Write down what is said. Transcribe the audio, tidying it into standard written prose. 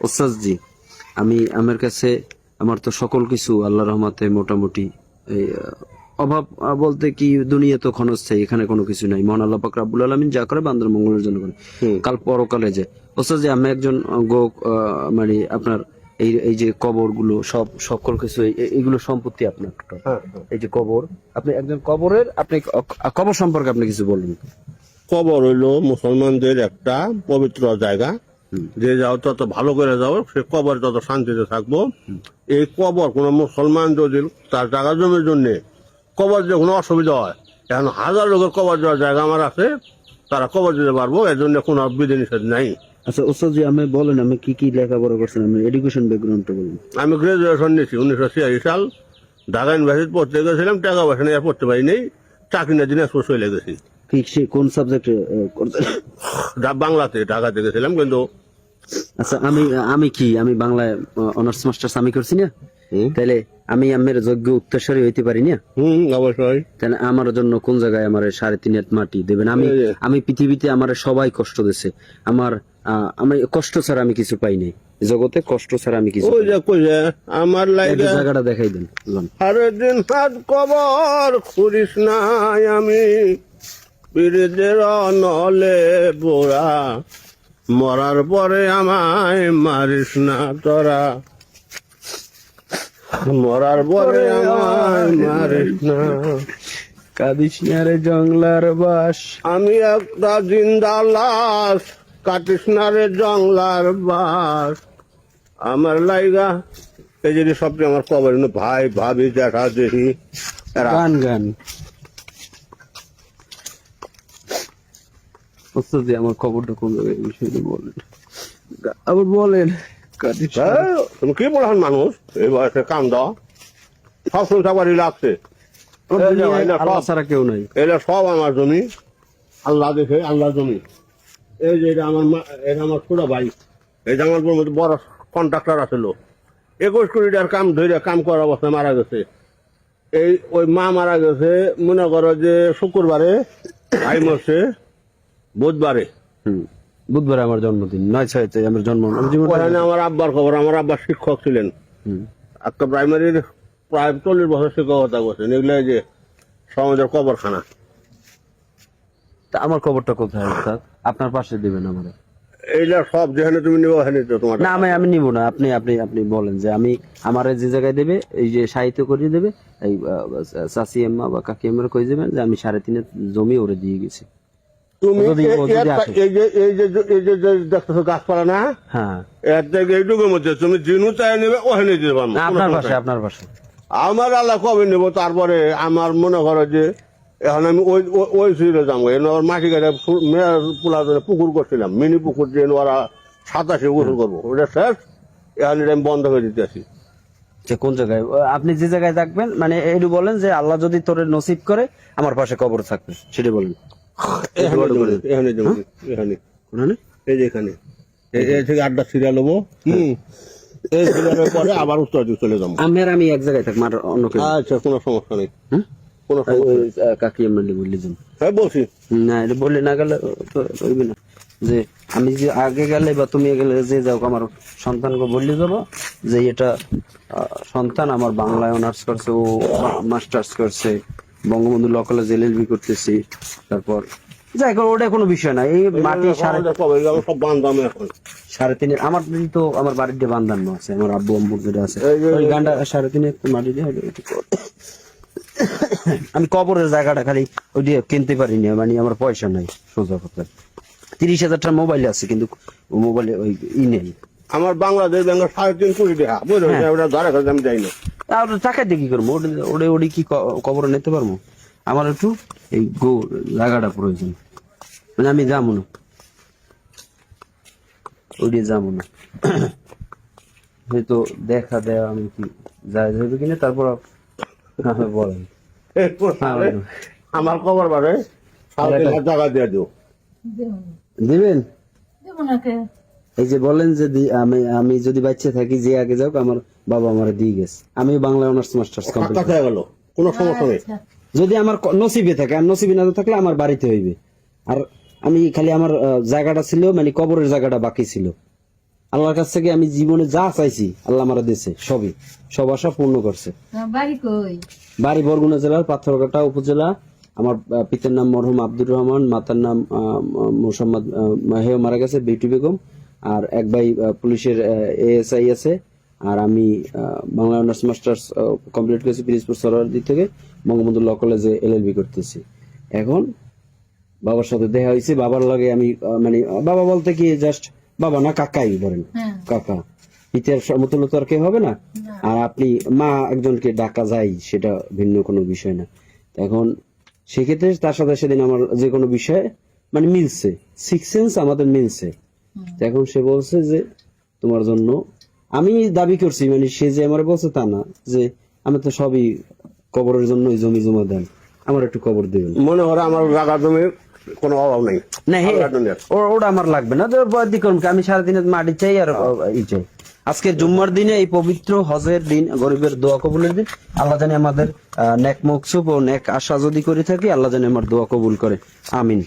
ওস্তাদ জি, আমার কাছে আমার তো সকল কিছু আল্লাহর রহমতে মোটামুটি এই, অভাব বলতে কি দুনিয়া তো ক্ষণস্থায়ী, এখানে কোনো কিছু নাই। মহান আল্লাহ পাক রাব্বুল আলামিন যা করে বান্দার মঙ্গলের জন্য করে। কাল পরকালে যে ওস্তাদ জি, আমি একজন মানে আপনার এই এই যে কবর গুলো সব সকল কিছু এইগুলো সম্পত্তি আপনার total। এই যে কবর, আপনি একজন কবরের আপনি কবর সম্পর্কে আপনি কিছু বলুন। কবর হইলো মুসলমানদের একটা পবিত্র জায়গা, যে যাও তত ভালো করে যাও, সে কবর তত শান্তিতে থাকবো। এই কবর কোন মুসলমান যদি তার জায়গা জমির জন্য কবর যে কোনো অসুবিধা হয়, এখন হাজার লোকের কবর দেওয়ার জায়গা আমার আছে, তারা কবর দিতে পারবো, এর জন্য কোনো বিধি নিষেধ নাই। আচ্ছা ওস্তাদ জি, আমি বলেন আমি কি কি লেখাপড়া করছেন, আমি এডুকেশন ব্যাকগ্রাউন্ডটা বলুন। আমি গ্রাজুয়েশন নিয়েছি 1986 সাল, ঢাকা ইউনিভার্সিটি পড়তে গেছিলাম, টাকা পয়সা নিয়ে আর পড়তে পারিনি, চাকরি না দিনাজপুর চলে গেছি। কি কোন সাবজেক্টে করছেন? বাংলাতে ঢাকাতে গেছিলাম কিন্তু। আচ্ছা আমি বাংলায় অনার্স মাস্টার্স আমি করছি না, তাহলে আমি আমার যোগ্য উত্তরসূরি হইতে পারি না? অবশ্যই। তাহলে আমার জন্য কোন জায়গায় আমার 3.5 হাত মাটি দেবেন? আমি পৃথিবীতে আমার সবাই কষ্ট দিছে, আমি কষ্ট ছাড়া আমি কিছু পাই নাই জগতে, কষ্ট ছাড়া আমি কিছু আমার লাগে জায়গাটা দেখাই দেন। সারাদিন হাত কবর করিস নাই আমি, বিরোধের নলে বোরা, মরার পরে আমায় মারিস না তোরা, মরার পরে আমায় মারিস না, কাঁদিস না রে জংলার বাস, আমি একটা জিন্দা লাশ, কাটিস না রে জংলার বাস। আমার লাইগা এই যে সবচেয়ে আমার কবর ভাই ভাবি জ্যাঠা দেখি গান গান ওস্তাদ জি, আমার খবরটা কোন জায়গায় বিষয়টা বলেন, আবার বলেন। তুমি কি বলছেন মানুষ এই বয়সে কাম দাও, সব সংসার বাড়ি লাগছে, আল্লাহ ছাড়া কেউ নাই, এটা সব আমার জমি, আল্লাহ দেখে আল্লাহ জমি। এই যে এটা আমার ছোট ভাই, এই জামালপুর মধ্যে বড় কন্ট্রাক্টর আছিল, 21 কোটি টাকার কাম ধরে কাম করার অবস্থায় মারা গেছে। ওই মা মারা গেছে মনে করো যে শুক্রবারে, ভাই মরছে বুধবারে। বুধবারে আমার জন্মদিন, 9/6 আমার জন্ম। ওখানে আমার আব্বার খবর, আমার আব্বা শিক্ষক ছিলেন, একটা প্রাইমারির প্রায় 40 বছর শিক্ষকতা করছেন। এগুলো যে সমাজের কবরখানা। তা আমার খবরটা কোথায় অর্থাৎ আপনার পাশে দিবেন আমার? এইটা সব যেখানে তুমি নিবো ওখানে তো তোমার না, আমি নিব না, আপনি আপনি আপনি বলেন যে আমি আমার যে জায়গায় দেবে, এই যে সাহিত্য করিয়ে দেবে, এই চাচি আম্মা বা কাকি আম্মার কই দেবেন যে আমি 3.5 জমি ওরে দিয়ে গেছি। তুমি এই যে দেখতেছো গাছপালা না, হ্যাঁ, এর থেকে এইটুকুর মধ্যে তুমি জিনু চাই নেবে ওখানে দিতে পারবো। আপনার পাশে আমার আল্লাহ কবে নেবো, তারপরে আমার মনে করো যে এখন আমি ওই সিরে যাবো, এবার মাটি কাটে পোলা পুকুর করছিলাম, মিনি পুকুর দিয়ে ওরা 27 গোসল করবো, ওটা শেষ, এখন এটা আমি বন্ধ করে দিতে আসি। কোন জায়গায় আপনি যে জায়গায় থাকবেন, মানে এইটু বলেন যে আল্লাহ যদি তোরে নসিব করে আমার পাশে কবর থাকবে, সেটা বলেন। এখানে এই যে এখানে এই থেকে 8টা সিরিয়াল হবো, এই সিরিয়ালের পরে আবার উত্তর দিকে চলে যাবো। আমি এক জায়গায় থাকবো, আর অন্য কেউ? আচ্ছা, কোনো সমস্যা নেই, কোনো কাকি এমনি বললি যান। হ্যাঁ বলছি না, এটা বললে না গেলে তো হইবে না, যে আমি যে আগে গেলে বা তুমি গেলে যে যাও, আমার সন্তানকে বললে যাবো যে এটা সন্তান আমার বাংলায় অনার্স করছে, ও মাস্টার্স করছে, বঙ্গবন্ধু ল কলেজে LLB করতেছি, তারপর যাই হোক ওটা কোনো বিষয় না। এই মাটি সব বান্ধব এখন 3.5 আমার তো আমার বাড়ির দিয়ে বান্ধানো আছে, আমার আব্বু আম্মু যেটা আছে ওই গান্ডা 3.5 একটু মাটি দিয়ে আমি কবরের জায়গাটা খালি ওই দিয়ে কিনতে পারিনি, মানে আমার পয়সা নাই সোজা কথা। 30,000 টাকা মোবাইল আছে, কিন্তু মোবাইলে ওই নেই। আমার বাংলাদেশ ব্যাংকের 3.5 কোটি টাকা বুঝলেন, ওটা ধরে কাছে আমি যাই না। আর টাকা দিয়ে কি করবো? ওটা কি কবরে নিতে পারবো? আমার একটু এই জায়গাটা প্রয়োজন, মানে আমি যাবো না, ওইদিকে যাবো না। হয়তো দেখা দেয় আমি কি যায় যাবে কিনা, তারপর বলেন। আমার খবর বারে জায়গা দিয়ে দিও, দিবেন? এই যে বলেন যে আমি যদি বাচ্চা থাকি, যে আগে যাও, আমার বাবা আমার দিয়ে গেছে, আমি বাংলায় অনার্স মাস্টার্স কমপ্লিট হয়ে গেল, কোনো সমস্যা নেই। যদি আমার নসিবে থাকে, আর নসিবে না থাকলে আমার বাড়িতে হইবে। আর আমি খালি আমার জায়গাটা ছিল, মানে কবরের জায়গাটা বাকি ছিল, আল্লাহর কাছ থেকে আমি জীবনে যা চাইছি আল্লাহ আমার দিয়েছে, সব আশা পূর্ণ করছে। তোমার বাড়ি কই? বাড়ি বরগুনা জেলার পাথরঘাটা উপজেলা। আমার পিতার নাম মরহুম আব্দুর রহমান, মাতার নাম মোসাম্মদ, হেও মারা গেছে বিউটি বেগম। আর এক ভাই পুলিশের এএসআই আছে। আর আমি বাংলা অনার্স মাস্টার্স কমপ্লিট করেছি পিরিজপুর সরোয়ারদি থেকে, বঙ্গবন্ধু ল কলেজে এলএলবি করতেছি। এখন বাবার সাথে দেখা হয়েছে, বাবার লাগে আমি মানে বাবা বলতে কি জাস্ট বাবা না, কাকাই ধরেন, হ্যাঁ। কাকা। পিতার সমতুল্য তো আর কেউ হবে না। আর আপনি মা একজনকে ডাকা যায় সেটা ভিন্ন কোনো বিষয় না। এখন সেক্ষেত্রে তার সাথে সেদিন আমার যে কোনো বিষয়ে মানে মিলছে, সিক্স সেন্স আমাদের মিলছে। তো এখন সে বলছে যে তোমার জন্য আমি দাবি করছি, মানে সে যে আমার বলছে তা না, যে আমি তো সবই কবরের জন্য জমি জমা দেন, আমার একটু কবর দেবেন। মনে করে আমার জায়গা জমির কোনো অভাব নেই। না হে আল্লাহর দুনিয়ার। ওটা আমার লাগবে না, আমি সারাদিনে মাটি চাই আর ই চাই। আজকে জুম্মার দিনে, এই পবিত্র হজের দিন, গরিবের দোয়া কবুলের দিন, আল্লাহ জানে আমাদের নেক মকসুব ও নেক আশা যদি করে থাকি, আল্লাহ জানে আমার দোয়া কবুল করে। আমিন।